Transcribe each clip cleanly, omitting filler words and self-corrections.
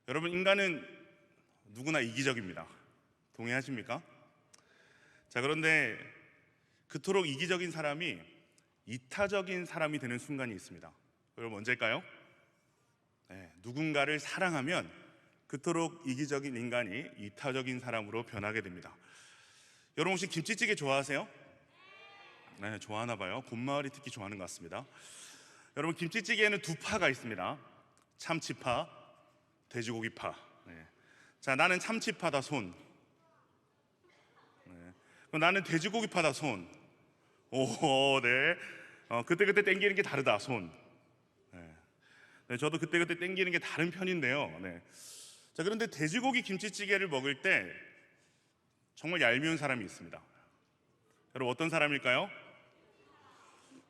여러분, 인간은 누구나 이기적입니다. 동의하십니까? 자, 그런데 그토록 이기적인 사람이 이타적인 사람이 되는 순간이 있습니다. 여러분, 언제일까요? 누군가를 사랑하면 그토록 이기적인 인간이 이타적인 사람으로 변하게 됩니다. 여러분, 혹시 김치찌개 좋아하세요? 네, 좋아하나 봐요. 곰마을이 특히 좋아하는 것 같습니다. 여러분, 김치찌개에는 두 파가 있습니다. 참치파, 돼지고기파. 자, 나는 참치파다 손. 그럼 나는 돼지고기파다 손. 오, 네. 그때그때 땡기는 게 다르다 손. 네, 저도 그때그때 땡기는 게 다른 편인데요. 네. 자, 그런데 돼지고기 김치찌개를 먹을 때 정말 얄미운 사람이 있습니다. 여러분, 어떤 사람일까요?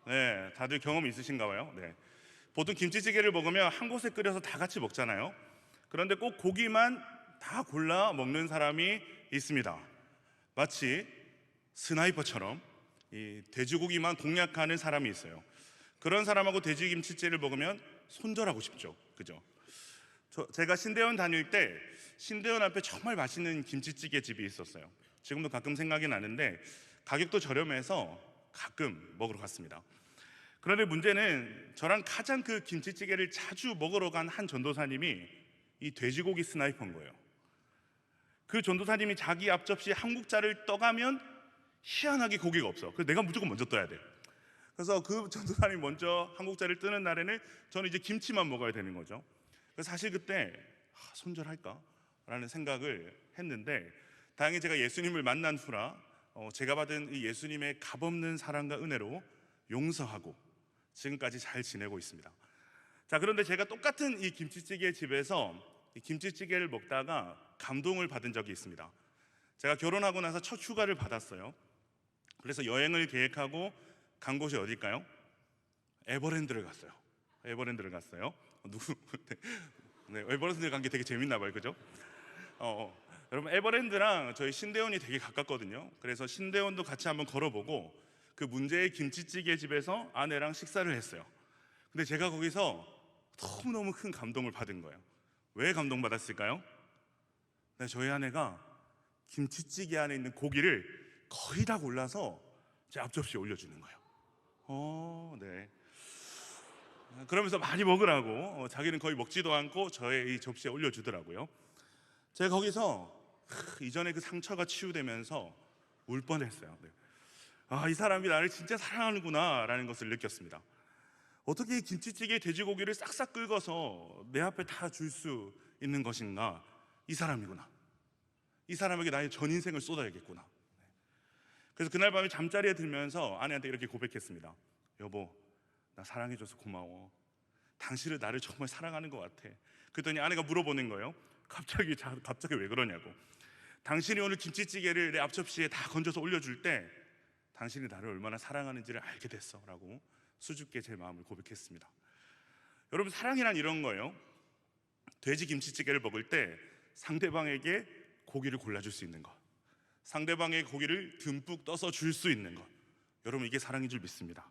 네, 다들 경험이 있으신가 봐요. 네. 보통 김치찌개를 먹으면 한 곳에 끓여서 다 같이 먹잖아요. 그런데 꼭 고기만 다 골라 먹는 사람이 있습니다. 마치 스나이퍼처럼 이 돼지고기만 공략하는 사람이 있어요. 그런 사람하고 돼지김치찌개를 먹으면 손절하고 싶죠. 그죠? 제가 신대원 다닐 때 신대원 앞에 정말 맛있는 김치찌개 집이 있었어요. 지금도 가끔 생각이 나는데 가격도 저렴해서 가끔 먹으러 갔습니다. 그런데 문제는 저랑 가장 그 김치찌개를 자주 먹으러 간 한 전도사님이 이 돼지고기 스나이퍼인 거예요. 그 전도사님이 자기 앞접시에 한 국자를 떠가면 희한하게 고기가 없어. 그래서 내가 무조건 먼저 떠야 돼. 그래서 그 전도사님이 먼저 한 국자를 뜨는 날에는 저는 이제 김치만 먹어야 되는 거죠. 그래서 사실 그때 손절할까? 라는 생각을 했는데 다행히 제가 예수님을 만난 후라 제가 받은 이 예수님의 값없는 사랑과 은혜로 용서하고 지금까지 잘 지내고 있습니다. 자, 그런데 제가 똑같은 이 김치찌개 집에서 이 김치찌개를 먹다가 감동을 받은 적이 있습니다. 제가 결혼하고 나서 첫 휴가를 받았어요. 그래서 여행을 계획하고 간 곳이 어딜까요? 에버랜드를 갔어요. 에버랜드를 갔어요. 네, 에버랜드 간 게 되게 재밌나 봐요, 그죠? 여러분, 에버랜드랑 저희 신대원이 되게 가깝거든요. 그래서 신대원도 같이 한번 걸어보고 그 문제의 김치찌개 집에서 아내랑 식사를 했어요. 근데 제가 거기서 너무너무 큰 감동을 받은 거예요. 왜 감동받았을까요? 네, 저희 아내가 김치찌개 안에 있는 고기를 거의 다 골라서 제 앞접시에 올려주는 거예요. 네. 그러면서 많이 먹으라고 자기는 거의 먹지도 않고 저의 이 접시에 올려주더라고요. 제가 거기서 이전에 그 상처가 치유되면서 울 뻔했어요. 네. 이 사람이 나를 진짜 사랑하는구나 라는 것을 느꼈습니다. 어떻게 김치찌개에 돼지고기를 싹싹 긁어서 내 앞에 다 줄 수 있는 것인가? 이 사람이구나. 이 사람에게 나의 전 인생을 쏟아야겠구나. 그래서 그날 밤에 잠자리에 들면서 아내한테 이렇게 고백했습니다. 여보, 나 사랑해줘서 고마워. 당신은 나를 정말 사랑하는 것 같아. 그랬더니 아내가 물어보는 거예요. 갑자기 왜 그러냐고. 당신이 오늘 김치찌개를 내 앞접시에 다 건져서 올려줄 때 당신이 나를 얼마나 사랑하는지를 알게 됐어 라고 수줍게 제 마음을 고백했습니다. 여러분, 사랑이란 이런 거예요. 돼지 김치찌개를 먹을 때 상대방에게 고기를 골라줄 수 있는 것, 상대방의 고기를 듬뿍 떠서 줄 수 있는 것, 여러분, 이게 사랑인 줄 믿습니다.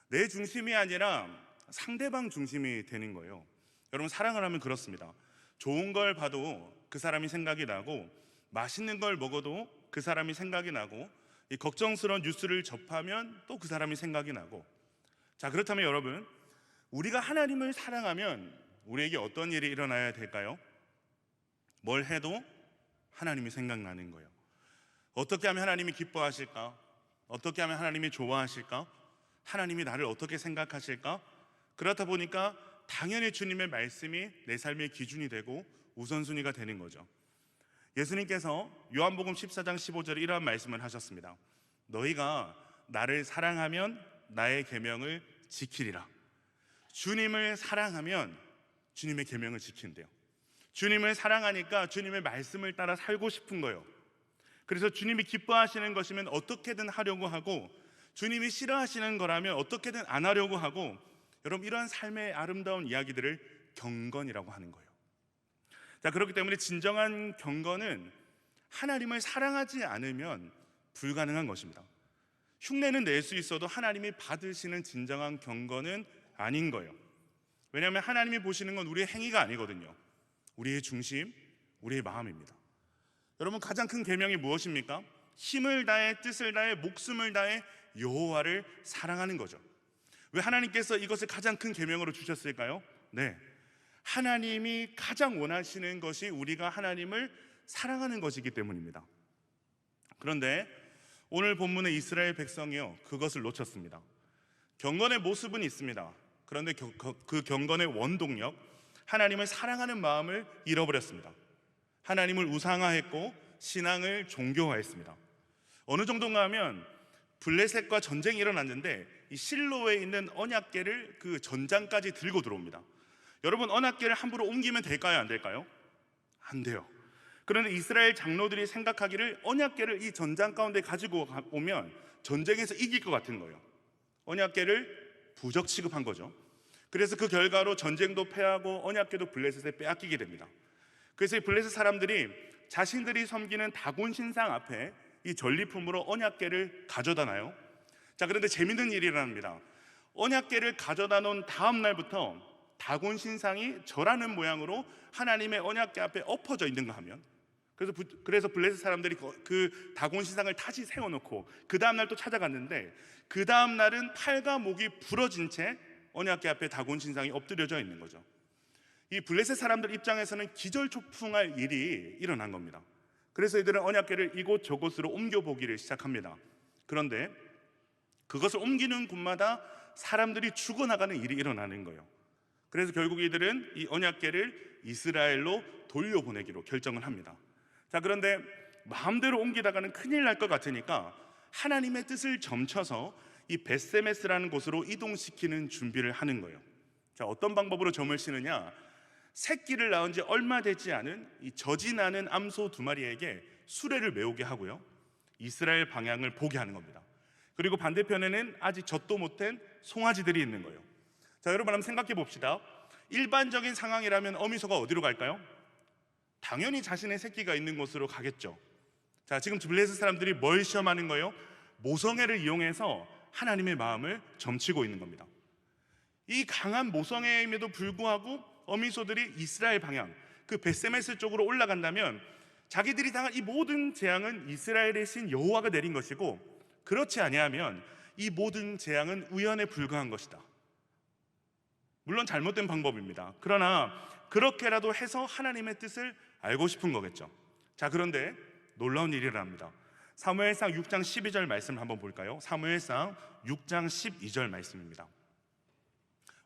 내 중심이 아니라 상대방 중심이 되는 거예요. 여러분, 사랑을 하면 그렇습니다. 좋은 걸 봐도 그 사람이 생각이 나고, 맛있는 걸 먹어도 그 사람이 생각이 나고, 이 걱정스러운 뉴스를 접하면 또 그 사람이 생각이 나고. 자, 그렇다면 여러분, 우리가 하나님을 사랑하면 우리에게 어떤 일이 일어나야 될까요? 뭘 해도 하나님이 생각나는 거예요. 어떻게 하면 하나님이 기뻐하실까? 어떻게 하면 하나님이 좋아하실까? 하나님이 나를 어떻게 생각하실까? 그렇다 보니까 당연히 주님의 말씀이 내 삶의 기준이 되고 우선순위가 되는 거죠. 예수님께서 요한복음 14장 15절에 이러한 말씀을 하셨습니다. 너희가 나를 사랑하면 나의 계명을 지키리라. 주님을 사랑하면 주님의 계명을 지킨대요. 주님을 사랑하니까 주님의 말씀을 따라 살고 싶은 거예요. 그래서 주님이 기뻐하시는 것이면 어떻게든 하려고 하고, 주님이 싫어하시는 거라면 어떻게든 안 하려고 하고, 여러분, 이러한 삶의 아름다운 이야기들을 경건이라고 하는 거예요. 자, 그렇기 때문에 진정한 경건은 하나님을 사랑하지 않으면 불가능한 것입니다. 흉내는 낼 수 있어도 하나님이 받으시는 진정한 경건은 아닌 거예요. 왜냐하면 하나님이 보시는 건 우리의 행위가 아니거든요. 우리의 중심, 우리의 마음입니다. 여러분, 가장 큰 계명이 무엇입니까? 힘을 다해, 뜻을 다해, 목숨을 다해 여호와를 사랑하는 거죠. 왜 하나님께서 이것을 가장 큰 계명으로 주셨을까요? 네, 하나님이 가장 원하시는 것이 우리가 하나님을 사랑하는 것이기 때문입니다. 그런데 오늘 본문의 이스라엘 백성이요, 그것을 놓쳤습니다. 경건의 모습은 있습니다. 그런데 그 경건의 원동력, 하나님을 사랑하는 마음을 잃어버렸습니다. 하나님을 우상화했고 신앙을 종교화했습니다. 어느 정도인가 하면 블레셋과 전쟁이 일어났는데 이 실로에 있는 언약궤를 그 전장까지 들고 들어옵니다. 여러분, 언약궤를 함부로 옮기면 될까요, 안 될까요? 안 돼요. 그런데 이스라엘 장로들이 생각하기를 언약궤를 이 전장 가운데 가지고 오면 전쟁에서 이길 것 같은 거예요. 언약궤를 부적 취급한 거죠. 그래서 그 결과로 전쟁도 패하고 언약궤도 블레셋에 빼앗기게 됩니다. 그래서 이 블레셋 사람들이 자신들이 섬기는 다곤 신상 앞에 이 전리품으로 언약궤를 가져다 놔요. 자, 그런데 재밌는 일이 일어납니다. 언약궤를 가져다 놓은 다음 날부터 다곤 신상이 절하는 모양으로 하나님의 언약궤 앞에 엎어져 있는가 하면, 그래서 블레셋 사람들이 그 다곤 신상을 다시 세워놓고 그 다음 날 또 찾아갔는데, 그 다음 날은 팔과 목이 부러진 채 언약궤 앞에 다곤 신상이 엎드려져 있는 거죠. 이 블레셋 사람들 입장에서는 기절초풍할 일이 일어난 겁니다. 그래서 이들은 언약궤를 이곳저곳으로 옮겨보기를 시작합니다. 그런데 그것을 옮기는 곳마다 사람들이 죽어나가는 일이 일어나는 거예요. 그래서 결국 이들은 이 언약궤를 이스라엘로 돌려보내기로 결정을 합니다. 자, 그런데 마음대로 옮기다가는 큰일 날 것 같으니까 하나님의 뜻을 점쳐서 이 벳세메스라는 곳으로 이동시키는 준비를 하는 거예요. 자, 어떤 방법으로 점을 치느냐? 새끼를 낳은 지 얼마 되지 않은 이 젖이 나는 암소 2마리에게 수레를 메우게 하고요, 이스라엘 방향을 보게 하는 겁니다. 그리고 반대편에는 아직 젖도 못한 송아지들이 있는 거예요. 자, 여러분 한번 생각해 봅시다. 일반적인 상황이라면 어미소가 어디로 갈까요? 당연히 자신의 새끼가 있는 곳으로 가겠죠. 자, 지금 블레셋 사람들이 뭘 시험하는 거예요? 모성애를 이용해서 하나님의 마음을 점치고 있는 겁니다. 이 강한 모성애임에도 불구하고 어미소들이 이스라엘 방향, 그 벳세메스 쪽으로 올라간다면 자기들이 당한 이 모든 재앙은 이스라엘의 신 여호와가 내린 것이고, 그렇지 아니하면 이 모든 재앙은 우연에 불과한 것이다. 물론 잘못된 방법입니다. 그러나 그렇게라도 해서 하나님의 뜻을 알고 싶은 거겠죠. 자, 그런데 놀라운 일이 일어납니다. 사무엘상 6장 12절 말씀을 한번 볼까요? 사무엘상 6장 12절 말씀입니다.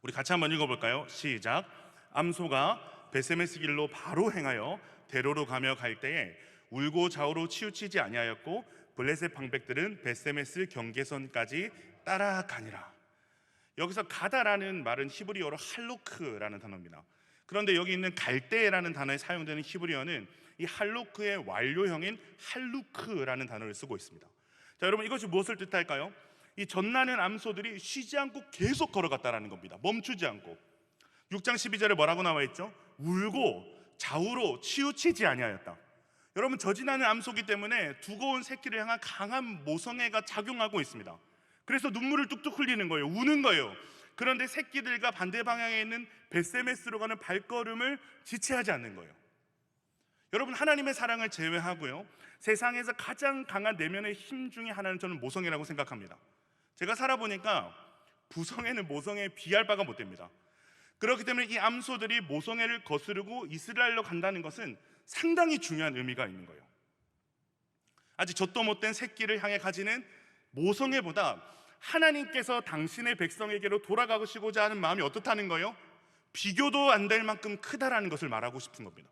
우리 같이 한번 읽어볼까요? 시작. 암소가 벳세메스 길로 바로 행하여 대로로 가며 갈 때에 울고 좌우로 치우치지 아니하였고 블레셋 방백들은 벳세메스 경계선까지 따라가니라. 여기서 가다라는 말은 히브리어로 할로크라는 단어입니다. 그런데 여기 있는 갈대라는 단어에 사용되는 히브리어는 이 할로크의 완료형인 할루크라는 단어를 쓰고 있습니다. 자, 여러분, 이것이 무엇을 뜻할까요? 이 젖나는 암소들이 쉬지 않고 계속 걸어갔다라는 겁니다. 멈추지 않고. 6장 12절에 뭐라고 나와 있죠? 울고 좌우로 치우치지 아니하였다. 여러분, 젖이 나는 암소기 때문에 두고 온 새끼를 향한 강한 모성애가 작용하고 있습니다. 그래서 눈물을 뚝뚝 흘리는 거예요. 우는 거예요. 그런데 새끼들과 반대 방향에 있는 벳세메스로 가는 발걸음을 지체하지 않는 거예요. 여러분, 하나님의 사랑을 제외하고요, 세상에서 가장 강한 내면의 힘 중에 하나는 저는 모성애라고 생각합니다. 제가 살아보니까 부성애는 모성애에 비할 바가 못 됩니다. 그렇기 때문에 이 암소들이 모성애를 거스르고 이스라엘로 간다는 것은 상당히 중요한 의미가 있는 거예요. 아직 젖도 못된 새끼를 향해 가지는 모성애보다 하나님께서 당신의 백성에게로 돌아가시고자 하는 마음이 어떻다는 거예요? 비교도 안 될 만큼 크다라는 것을 말하고 싶은 겁니다.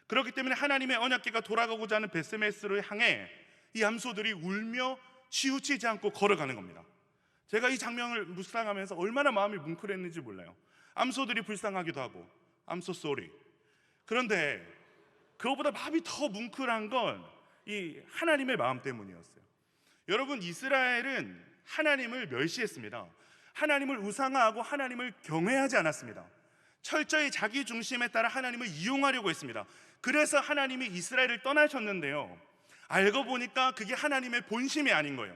그렇기 때문에 하나님의 언약궤가 돌아가고자 하는 벳세메스를 향해 이 암소들이 울며 치우치지 않고 걸어가는 겁니다. 제가 이 장면을 묵상하면서 얼마나 마음이 뭉클했는지 몰라요. 암소들이 불쌍하기도 하고 I'm so sorry. 그런데 그것보다 마음이 더 뭉클한 건 이 하나님의 마음 때문이었어요. 여러분, 이스라엘은 하나님을 멸시했습니다. 하나님을 우상화하고 하나님을 경외하지 않았습니다. 철저히 자기 중심에 따라 하나님을 이용하려고 했습니다. 그래서 하나님이 이스라엘을 떠나셨는데요, 알고 보니까 그게 하나님의 본심이 아닌 거예요.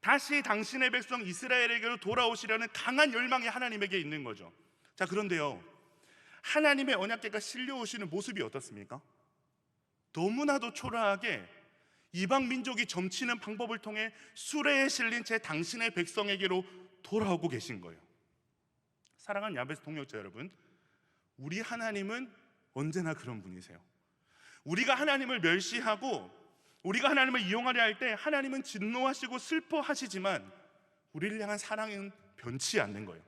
다시 당신의 백성 이스라엘에게로 돌아오시려는 강한 열망이 하나님에게 있는 거죠. 자, 그런데요, 하나님의 언약궤가 실려오시는 모습이 어떻습니까? 너무나도 초라하게 이방 민족이 점치는 방법을 통해 수레에 실린 채 당신의 백성에게로 돌아오고 계신 거예요. 사랑하는 야베스 동역자 여러분, 우리 하나님은 언제나 그런 분이세요. 우리가 하나님을 멸시하고 우리가 하나님을 이용하려 할 때 하나님은 진노하시고 슬퍼하시지만 우리를 향한 사랑은 변치 않는 거예요.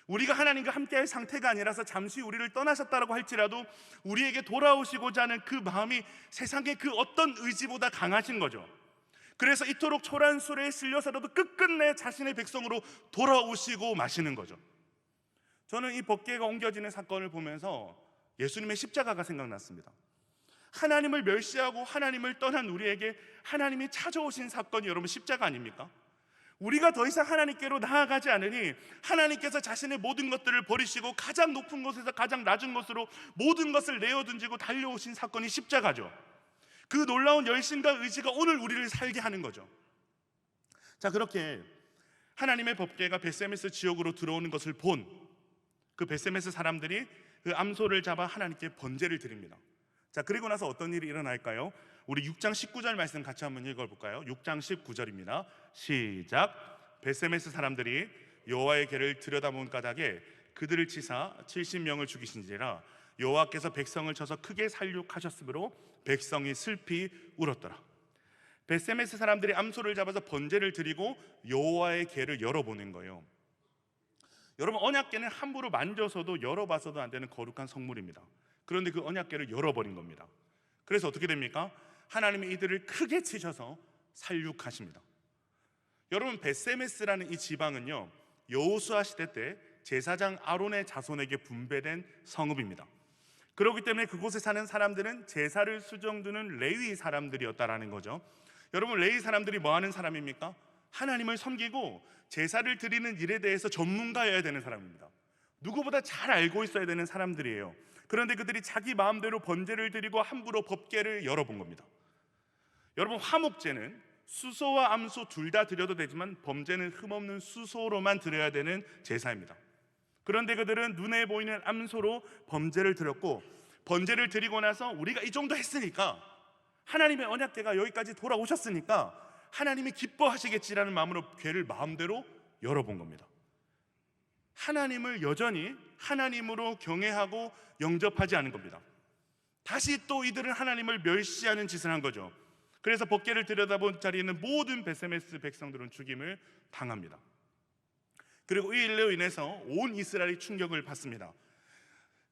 우리가 하나님과 함께할 상태가 아니라서 잠시 우리를 떠나셨다고 할지라도 우리에게 돌아오시고자 하는 그 마음이 세상의 그 어떤 의지보다 강하신 거죠. 그래서 이토록 초라한 수레에 실려서라도 끝끝내 자신의 백성으로 돌아오시고 마시는 거죠. 저는 이 법궤가 옮겨지는 사건을 보면서 예수님의 십자가가 생각났습니다. 하나님을 멸시하고 하나님을 떠난 우리에게 하나님이 찾아오신 사건이 여러분 십자가 아닙니까? 우리가 더 이상 하나님께로 나아가지 않으니 하나님께서 자신의 모든 것들을 버리시고 가장 높은 곳에서 가장 낮은 곳으로 모든 것을 내어던지고 달려오신 사건이 십자가죠. 그 놀라운 열심과 의지가 오늘 우리를 살게 하는 거죠. 자, 그렇게 하나님의 법궤가 벳세메스 지역으로 들어오는 것을 본 그 벳세메스 사람들이 그 암소를 잡아 하나님께 번제를 드립니다. 자, 그리고 나서 어떤 일이 일어날까요? 우리 6장 19절 말씀 같이 한번 읽어볼까요? 6장 19절입니다. 시작. 벳세메스 사람들이 여호와의 궤를 들여다본 까닭에 그들을 치사 70명을 죽이신지라 여호와께서 백성을 쳐서 크게 살육하셨으므로 백성이 슬피 울었더라. 벳세메스 사람들이 암소를 잡아서 번제를 드리고 여호와의 궤를 열어보는 거예요. 여러분, 언약궤는 함부로 만져서도 열어봐서도 안 되는 거룩한 성물입니다. 그런데 그 언약궤를 열어버린 겁니다. 그래서 어떻게 됩니까? 하나님이 이들을 크게 치셔서 살육하십니다. 여러분, 벳세메스라는 이 지방은요, 여호수아 시대 때 제사장 아론의 자손에게 분배된 성읍입니다. 그렇기 때문에 그곳에 사는 사람들은 제사를 수정두는 레위 사람들이었다라는 거죠. 여러분, 레위 사람들이 뭐 하는 사람입니까? 하나님을 섬기고 제사를 드리는 일에 대해서 전문가여야 되는 사람입니다. 누구보다 잘 알고 있어야 되는 사람들이에요. 그런데 그들이 자기 마음대로 번제를 드리고 함부로 법궤를 열어본 겁니다. 여러분, 화목제는 수소와 암소 둘 다 드려도 되지만 범죄는 흠없는 수소로만 드려야 되는 제사입니다. 그런데 그들은 눈에 보이는 암소로 범죄를 드렸고, 번제를 드리고 나서 우리가 이 정도 했으니까, 하나님의 언약궤가 여기까지 돌아오셨으니까 하나님이 기뻐하시겠지라는 마음으로 궤를 마음대로 열어본 겁니다. 하나님을 여전히 하나님으로 경외하고 영접하지 않은 겁니다. 다시 또 이들은 하나님을 멸시하는 짓을 한 거죠. 그래서 법궤를 들여다본 자리에 있는 모든 벳세메스 백성들은 죽임을 당합니다. 그리고 이 일로 인해서 온 이스라엘이 충격을 받습니다.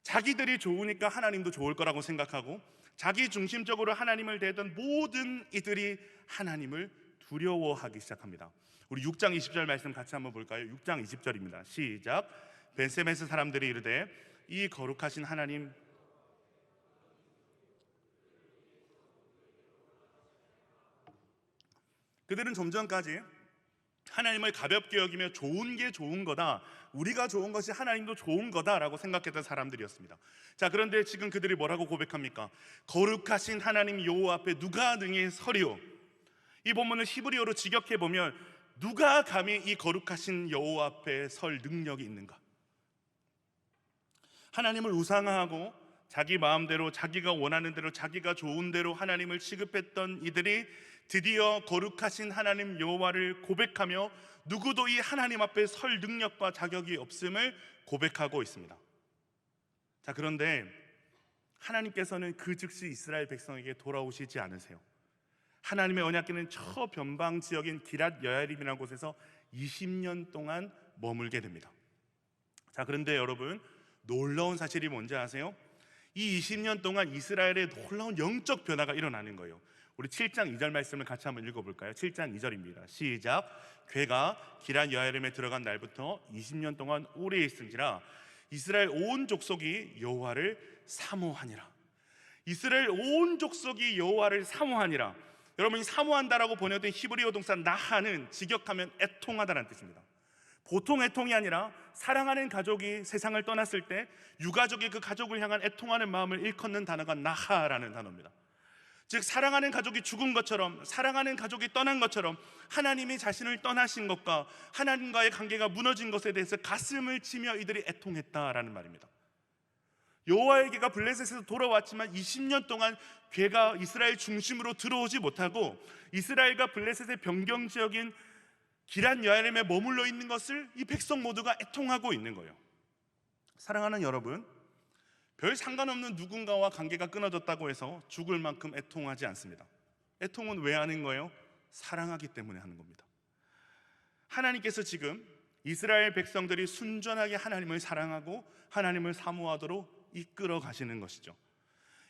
자기들이 좋으니까 하나님도 좋을 거라고 생각하고 자기 중심적으로 하나님을 대하던 모든 이들이 하나님을 두려워하기 시작합니다. 우리 6장 20절 말씀 같이 한번 볼까요? 6장 20절입니다. 시작. 벳세메스 사람들이 이르되 이 거룩하신 하나님, 그들은 좀 전까지 하나님을 가볍게 여기며 좋은 게 좋은 거다, 우리가 좋은 것이 하나님도 좋은 거다라고 생각했던 사람들이었습니다. 자, 그런데 지금 그들이 뭐라고 고백합니까? 거룩하신 하나님 여호와 앞에 누가 능히 서리오? 이 본문을 히브리어로 직역해 보면 누가 감히 이 거룩하신 여호와 앞에 설 능력이 있는가? 하나님을 우상화하고 자기 마음대로 자기가 원하는 대로 자기가 좋은 대로 하나님을 취급했던 이들이 드디어 거룩하신 하나님 여호와를 고백하며 누구도 이 하나님 앞에 설 능력과 자격이 없음을 고백하고 있습니다. 자, 그런데 하나님께서는 그 즉시 이스라엘 백성에게 돌아오시지 않으세요. 하나님의 언약궤는 저 변방 지역인 기랏 여야림이라는 곳에서 20년 동안 머물게 됩니다. 자, 그런데 여러분, 놀라운 사실이 뭔지 아세요? 이 20년 동안 이스라엘에 놀라운 영적 변화가 일어나는 거예요. 우리 7장 2절 말씀을 같이 한번 읽어볼까요? 7장 2절입니다. 시작. 궤가 기랏 여야림에 들어간 날부터 20년 동안 오래 있은지라 이스라엘 온 족속이 여호와를 사모하니라. 이스라엘 온 족속이 여호와를 사모하니라. 여러분이 사모한다라고 번역된 히브리어 동사 나하는 직역하면 애통하다라는 뜻입니다. 보통 애통이 아니라 사랑하는 가족이 세상을 떠났을 때 유가족이 그 가족을 향한 애통하는 마음을 일컫는 단어가 나하라는 단어입니다. 즉, 사랑하는 가족이 죽은 것처럼, 사랑하는 가족이 떠난 것처럼 하나님이 자신을 떠나신 것과 하나님과의 관계가 무너진 것에 대해서 가슴을 치며 이들이 애통했다라는 말입니다. 여호와의 괴가 블레셋에서 돌아왔지만 20년 동안 괴가 이스라엘 중심으로 들어오지 못하고 이스라엘과 블레셋의 변경 지역인 기란 여아림에 머물러 있는 것을 이 백성 모두가 애통하고 있는 거예요. 사랑하는 여러분, 별 상관없는 누군가와 관계가 끊어졌다고 해서 죽을 만큼 애통하지 않습니다. 애통은 왜 하는 거예요? 사랑하기 때문에 하는 겁니다. 하나님께서 지금 이스라엘 백성들이 순전하게 하나님을 사랑하고 하나님을 사모하도록 이끌어 가시는 것이죠.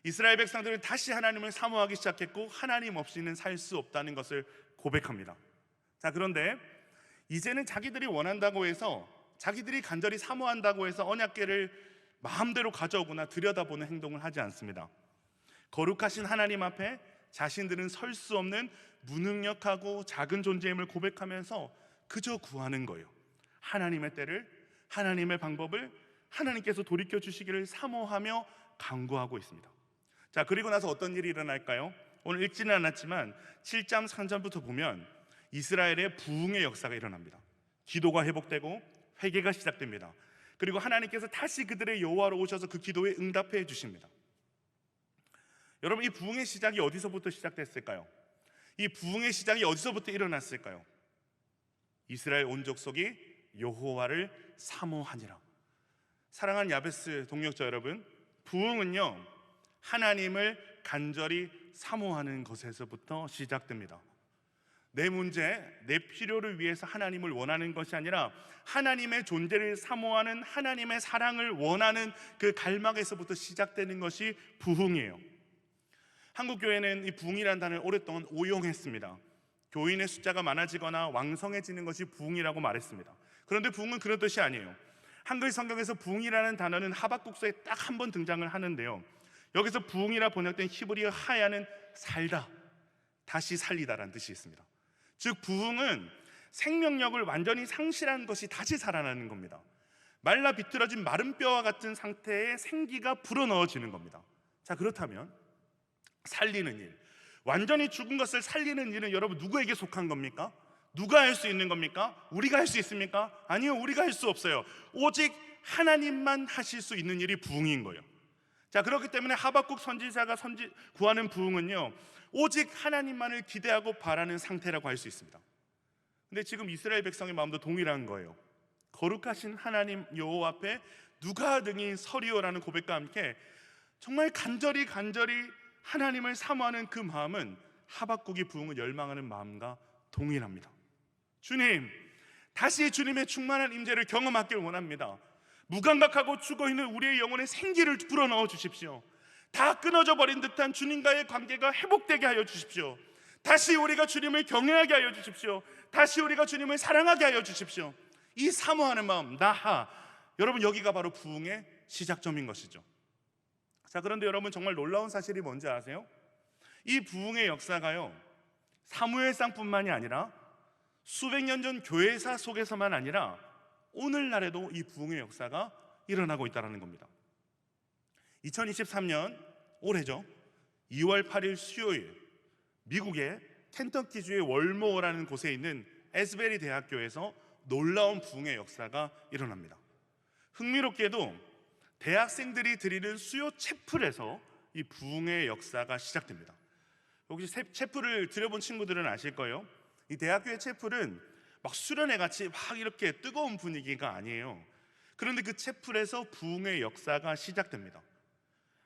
이스라엘 백성들은 다시 하나님을 사모하기 시작했고 하나님 없이는 살 수 없다는 것을 고백합니다. 자, 그런데 이제는 자기들이 원한다고 해서, 자기들이 간절히 사모한다고 해서 언약궤를 마음대로 가져오거나 들여다보는 행동을 하지 않습니다. 거룩하신 하나님 앞에 자신들은 설 수 없는 무능력하고 작은 존재임을 고백하면서 그저 구하는 거예요. 하나님의 때를, 하나님의 방법을 하나님께서 돌이켜 주시기를 사모하며 간구하고 있습니다. 자, 그리고 나서 어떤 일이 일어날까요? 오늘 읽지는 않았지만 7장 3절부터 보면 이스라엘의 부흥의 역사가 일어납니다. 기도가 회복되고 회개가 시작됩니다. 그리고 하나님께서 다시 그들의 여호와로 오셔서 그 기도에 응답해 주십니다. 여러분, 이 부흥의 시작이 어디서부터 시작됐을까요? 이 부흥의 시작이 어디서부터 일어났을까요? 이스라엘 온 족속이 여호와를 사모하니라. 사랑하는 야베스 동역자 여러분, 부흥은요, 하나님을 간절히 사모하는 것에서부터 시작됩니다. 내 문제, 내 필요를 위해서 하나님을 원하는 것이 아니라 하나님의 존재를 사모하는, 하나님의 사랑을 원하는 그 갈망에서부터 시작되는 것이 부흥이에요. 한국교회는 이 부흥이라는 단어를 오랫동안 오용했습니다. 교인의 숫자가 많아지거나 왕성해지는 것이 부흥이라고 말했습니다. 그런데 부흥은 그런 뜻이 아니에요. 한글 성경에서 부흥이라는 단어는 하박국서에 딱 한 번 등장을 하는데요, 여기서 부흥이라 번역된 히브리어 하야는 살다, 다시 살리다라는 뜻이 있습니다. 즉 부흥은 생명력을 완전히 상실한 것이 다시 살아나는 겁니다. 말라 비틀어진 마른 뼈와 같은 상태에 생기가 불어넣어지는 겁니다. 자, 그렇다면 살리는 일, 완전히 죽은 것을 살리는 일은 여러분 누구에게 속한 겁니까? 누가 할 수 있는 겁니까? 우리가 할 수 있습니까? 아니요, 우리가 할 수 없어요. 오직 하나님만 하실 수 있는 일이 부흥인 거예요. 자, 그렇기 때문에 하박국 선지자가 구하는 부흥은요, 오직 하나님만을 기대하고 바라는 상태라고 할 수 있습니다. 근데 지금 이스라엘 백성의 마음도 동일한 거예요. 거룩하신 하나님 여호와 앞에 누가 등이 서리오라는 고백과 함께 정말 간절히 하나님을 사모하는 그 마음은 하박국이 부흥을 열망하는 마음과 동일합니다. 주님, 다시 주님의 충만한 임재를 경험하길 원합니다. 무감각하고 죽어있는 우리의 영혼에 생기를 불어넣어 주십시오. 다 끊어져 버린 듯한 주님과의 관계가 회복되게 하여 주십시오. 다시 우리가 주님을 경외하게 하여 주십시오. 다시 우리가 주님을 사랑하게 하여 주십시오. 이 사모하는 마음, 나하, 여러분 여기가 바로 부흥의 시작점인 것이죠. 자, 그런데 여러분 정말 놀라운 사실이 뭔지 아세요? 이 부흥의 역사가요, 사무엘상뿐만이 아니라 수백 년 전 교회사 속에서만 아니라 오늘날에도 이 부흥의 역사가 일어나고 있다는 겁니다. 2023년 올해죠, 2월 8일 수요일 미국의 켄터키주의 월모어라는 곳에 있는 에스베리 대학교에서 놀라운 부흥의 역사가 일어납니다. 흥미롭게도 대학생들이 드리는 수요 채플에서 이 부흥의 역사가 시작됩니다. 혹시 채플을 드려본 친구들은 아실 거예요. 이 대학교의 채플은 막 수련회 같이 막 이렇게 뜨거운 분위기가 아니에요. 그런데 그 채플에서 부흥의 역사가 시작됩니다.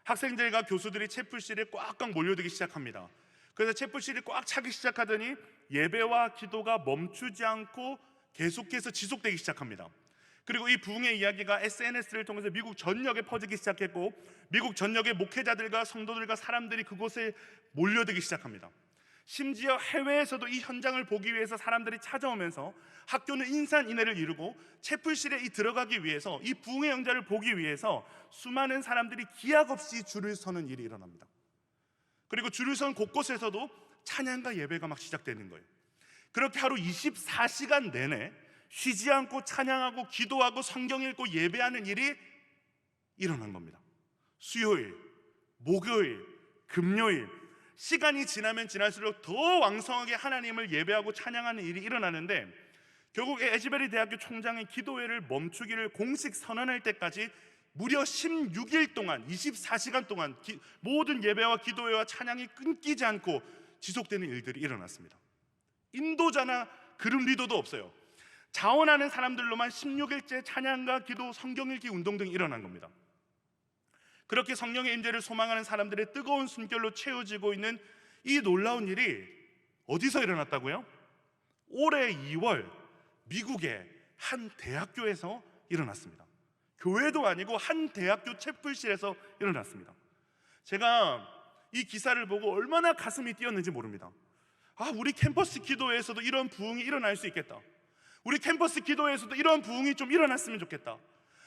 학생들과 교수들이 채플실에 꽉꽉 몰려들기 시작합니다. 그래서 채플실이 꽉 차기 시작하더니 예배와 기도가 멈추지 않고 계속해서 지속되기 시작합니다. 그리고 이 부흥의 이야기가 SNS를 통해서 미국 전역에 퍼지기 시작했고, 미국 전역의 목회자들과 성도들과 사람들이 그곳에 몰려들기 시작합니다. 심지어 해외에서도 이 현장을 보기 위해서 사람들이 찾아오면서 학교는 인산인해를 이루고 채플실에 들어가기 위해서, 이 부흥의 영자를 보기 위해서 수많은 사람들이 기약 없이 줄을 서는 일이 일어납니다. 그리고 줄을 선 곳곳에서도 찬양과 예배가 막 시작되는 거예요. 그렇게 하루 24시간 내내 쉬지 않고 찬양하고 기도하고 성경 읽고 예배하는 일이 일어난 겁니다. 수요일, 목요일, 금요일, 시간이 지나면 지날수록 더 왕성하게 하나님을 예배하고 찬양하는 일이 일어나는데, 결국 에즈베리 대학교 총장의 기도회를 멈추기를 공식 선언할 때까지 무려 16일 동안 24시간 동안 모든 예배와 기도회와 찬양이 끊기지 않고 지속되는 일들이 일어났습니다. 인도자나 그룹 리더도 없어요. 자원하는 사람들로만 16일째 찬양과 기도, 성경 읽기 운동 등이 일어난 겁니다. 그렇게 성령의 임재를 소망하는 사람들의 뜨거운 숨결로 채워지고 있는 이 놀라운 일이 어디서 일어났다고요? 올해 2월 미국의 한 대학교에서 일어났습니다. 교회도 아니고 한 대학교 채플실에서 일어났습니다. 제가 이 기사를 보고 얼마나 가슴이 뛰었는지 모릅니다. 우리 캠퍼스 기도회에서도 이런 부흥이 일어날 수 있겠다. 우리 캠퍼스 기도회에서도 이런 부흥이 좀 일어났으면 좋겠다.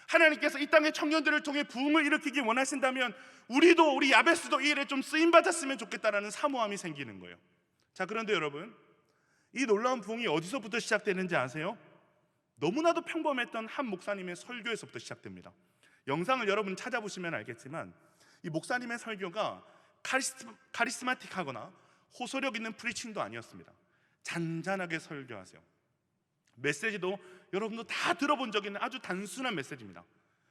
하나님께서 이 땅의 청년들을 통해 부흥을 일으키기 원하신다면 우리 야베스도 이 일에 좀 쓰임받았으면 좋겠다라는 사모함이 생기는 거예요. 자, 그런데 여러분, 이 놀라운 부흥이 어디서부터 시작되는지 아세요? 너무나도 평범했던 한 목사님의 설교에서부터 시작됩니다. 영상을 여러분 찾아보시면 알겠지만 이 목사님의 설교가 카리스마틱하거나 호소력 있는 프리칭도 아니었습니다. 잔잔하게 설교하세요. 메시지도 여러분도 다 들어본 적 있는 아주 단순한 메시지입니다.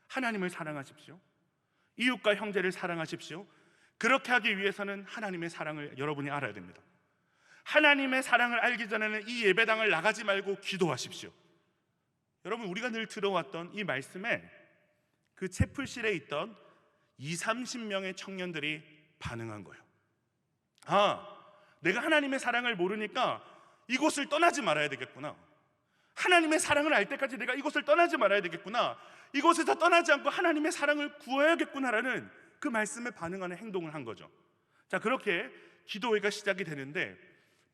하나님을 사랑하십시오. 이웃과 형제를 사랑하십시오. 그렇게 하기 위해서는 하나님의 사랑을 여러분이 알아야 됩니다. 하나님의 사랑을 알기 전에는 이 예배당을 나가지 말고 기도하십시오. 여러분, 우리가 늘 들어왔던 이 말씀에 그 채플실에 있던 20-30명의 청년들이 반응한 거예요. 내가 하나님의 사랑을 모르니까 이곳을 떠나지 말아야 되겠구나. 하나님의 사랑을 알 때까지 내가 이곳을 떠나지 말아야 되겠구나. 이곳에서 떠나지 않고 하나님의 사랑을 구해야겠구나라는 그 말씀에 반응하는 행동을 한 거죠. 자, 그렇게 기도회가 시작이 되는데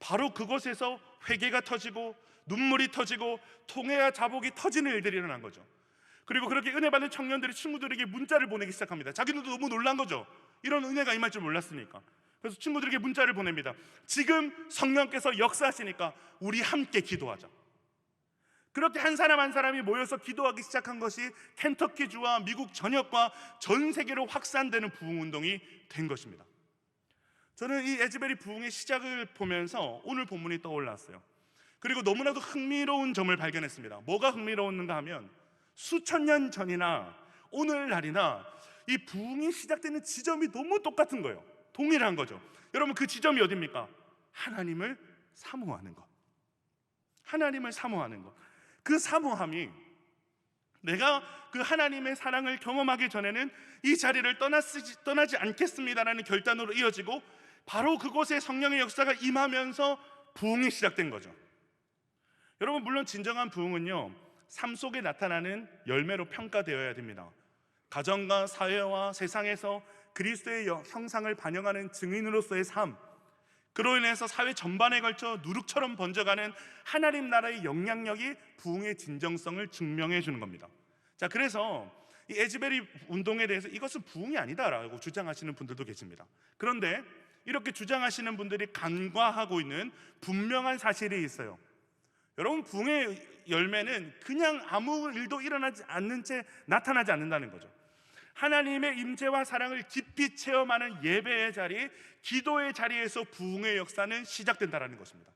바로 그곳에서 회개가 터지고 눈물이 터지고 통회와 자복이 터지는 일들이 일어난 거죠. 그리고 그렇게 은혜 받는 청년들이 친구들에게 문자를 보내기 시작합니다. 자기들도 너무 놀란 거죠. 이런 은혜가 임할 줄 몰랐으니까. 그래서 친구들에게 문자를 보냅니다. 지금 성령께서 역사하시니까 우리 함께 기도하자. 그렇게 한 사람 한 사람이 모여서 기도하기 시작한 것이 켄터키주와 미국 전역과 전 세계로 확산되는 부흥운동이 된 것입니다. 저는 이 에즈베리 부흥의 시작을 보면서 오늘 본문이 떠올랐어요. 그리고 너무나도 흥미로운 점을 발견했습니다. 뭐가 흥미로웠는가 하면 수천 년 전이나 오늘날이나 이 부흥이 시작되는 지점이 너무 똑같은 거예요. 동일한 거죠. 여러분, 그 지점이 어디입니까? 하나님을 사모하는 것. 하나님을 사모하는 것. 그 사모함이 내가 그 하나님의 사랑을 경험하기 전에는 이 자리를 떠나지 않겠습니다라는 결단으로 이어지고 바로 그곳에 성령의 역사가 임하면서 부흥이 시작된 거죠. 여러분, 물론 진정한 부흥은요, 삶 속에 나타나는 열매로 평가되어야 됩니다. 가정과 사회와 세상에서 그리스도의 형상을 반영하는 증인으로서의 삶, 그로 인해서 사회 전반에 걸쳐 누룩처럼 번져가는 하나님 나라의 영향력이 부흥의 진정성을 증명해 주는 겁니다. 자, 그래서 이 에즈베리 운동에 대해서 이것은 부흥이 아니다라고 주장하시는 분들도 계십니다. 그런데 이렇게 주장하시는 분들이 간과하고 있는 분명한 사실이 있어요. 여러분, 부흥의 열매는 그냥 아무 일도 일어나지 않는 채 나타나지 않는다는 거죠. 하나님의 임재와 사랑을 깊이 체험하는 예배의 자리, 기도의 자리에서 부흥의 역사는 시작된다는 것입니다.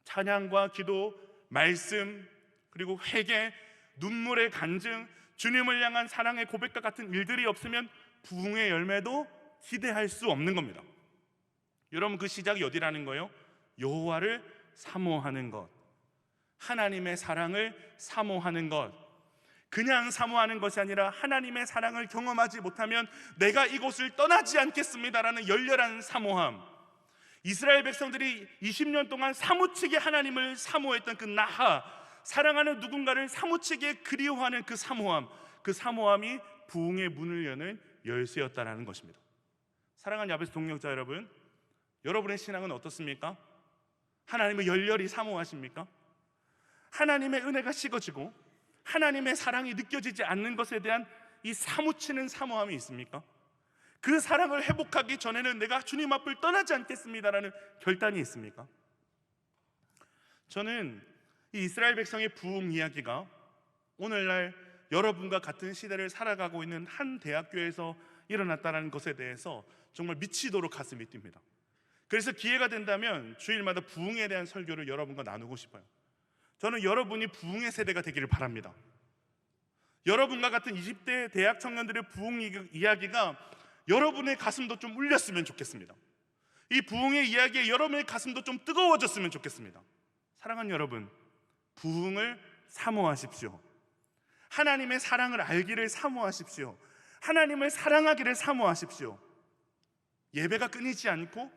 찬양과 기도, 말씀, 그리고 회개, 눈물의 간증, 주님을 향한 사랑의 고백과 같은 일들이 없으면 부흥의 열매도 기대할 수 없는 겁니다. 여러분, 그 시작이 어디라는 거예요? 여호와를 사모하는 것, 하나님의 사랑을 사모하는 것. 그냥 사모하는 것이 아니라 하나님의 사랑을 경험하지 못하면 내가 이곳을 떠나지 않겠습니다라는 열렬한 사모함. 이스라엘 백성들이 20년 동안 사무치게 하나님을 사모했던 그 나하, 사랑하는 누군가를 사무치게 그리워하는 그 사모함, 그 사모함이 부흥의 문을 여는 열쇠였다라는 것입니다. 사랑하는 야베스 동역자 여러분, 여러분의 신앙은 어떻습니까? 하나님을 열렬히 사모하십니까? 하나님의 은혜가 식어지고 하나님의 사랑이 느껴지지 않는 것에 대한 이 사무치는 사모함이 있습니까? 그 사랑을 회복하기 전에는 내가 주님 앞을 떠나지 않겠습니다라는 결단이 있습니까? 저는 이 이스라엘 백성의 부흥 이야기가 오늘날 여러분과 같은 시대를 살아가고 있는 한 대학교에서 일어났다는 것에 대해서 정말 미치도록 가슴이 뜁니다. 그래서 기회가 된다면 주일마다 부흥에 대한 설교를 여러분과 나누고 싶어요. 저는 여러분이 부흥의 세대가 되기를 바랍니다. 여러분과 같은 20대 대학 청년들의 부흥 이야기가 여러분의 가슴도 좀 울렸으면 좋겠습니다. 이 부흥의 이야기에 여러분의 가슴도 좀 뜨거워졌으면 좋겠습니다. 사랑하는 여러분, 부흥을 사모하십시오. 하나님의 사랑을 알기를 사모하십시오. 하나님을 사랑하기를 사모하십시오. 예배가 끊이지 않고,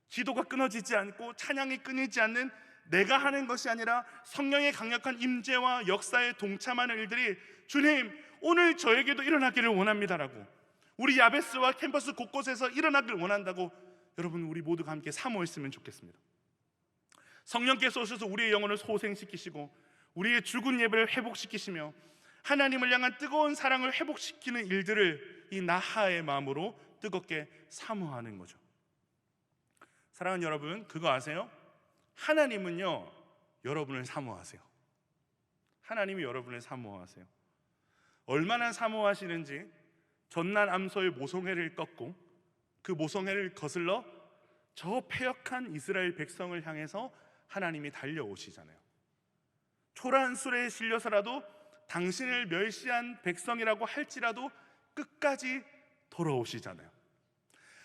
기도가 끊어지지 않고, 찬양이 끊이지 않는 내가 하는 것이 아니라 성령의 강력한 임재와 역사에 동참하는 일들이 주님, 오늘 저에게도 일어나기를 원합니다라고, 우리 야베스와 캠퍼스 곳곳에서 일어나기를 원한다고 여러분, 우리 모두가 함께 사모했으면 좋겠습니다. 성령께서 오셔서 우리의 영혼을 소생시키시고 우리의 죽은 예배를 회복시키시며 하나님을 향한 뜨거운 사랑을 회복시키는 일들을 이 나하의 마음으로 뜨겁게 사모하는 거죠. 사랑하는 여러분, 그거 아세요? 하나님은요, 여러분을 사모하세요. 하나님이 여러분을 사모하세요. 얼마나 사모하시는지 전난 암소의 모성애를 꺾고 그 모성애를 거슬러 저 패역한 이스라엘 백성을 향해서 하나님이 달려오시잖아요. 초라한 술에 실려서라도 당신을 멸시한 백성이라고 할지라도 끝까지 돌아오시잖아요.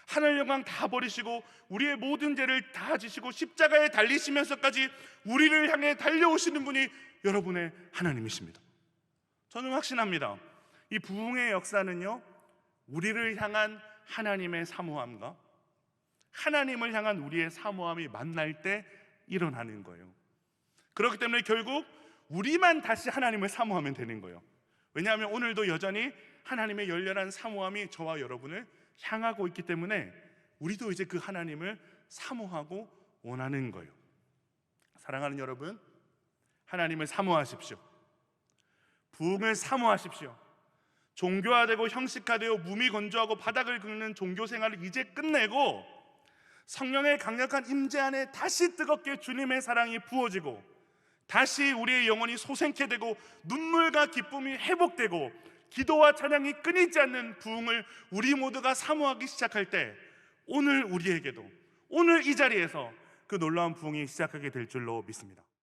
하늘 영광 다 버리시고 우리의 모든 죄를 다 지시고 십자가에 달리시면서까지 우리를 향해 달려오시는 분이 여러분의 하나님이십니다. 저는 확신합니다. 이 부흥의 역사는요, 우리를 향한 하나님의 사모함과 하나님을 향한 우리의 사모함이 만날 때 일어나는 거예요. 그렇기 때문에 결국 우리만 다시 하나님을 사모하면 되는 거예요. 왜냐하면 오늘도 여전히 하나님의 열렬한 사모함이 저와 여러분을 향하고 있기 때문에 우리도 이제 그 하나님을 사모하고 원하는 거예요. 사랑하는 여러분, 하나님을 사모하십시오. 부흥을 사모하십시오. 종교화되고 형식화되어 무미건조하고 바닥을 긁는 종교 생활을 이제 끝내고 성령의 강력한 임재 안에 다시 뜨겁게 주님의 사랑이 부어지고 다시 우리의 영혼이 소생케 되고 눈물과 기쁨이 회복되고 기도와 찬양이 끊이지 않는 부흥을 우리 모두가 사모하기 시작할 때 오늘 우리에게도 오늘 이 자리에서 그 놀라운 부흥이 시작하게 될 줄로 믿습니다.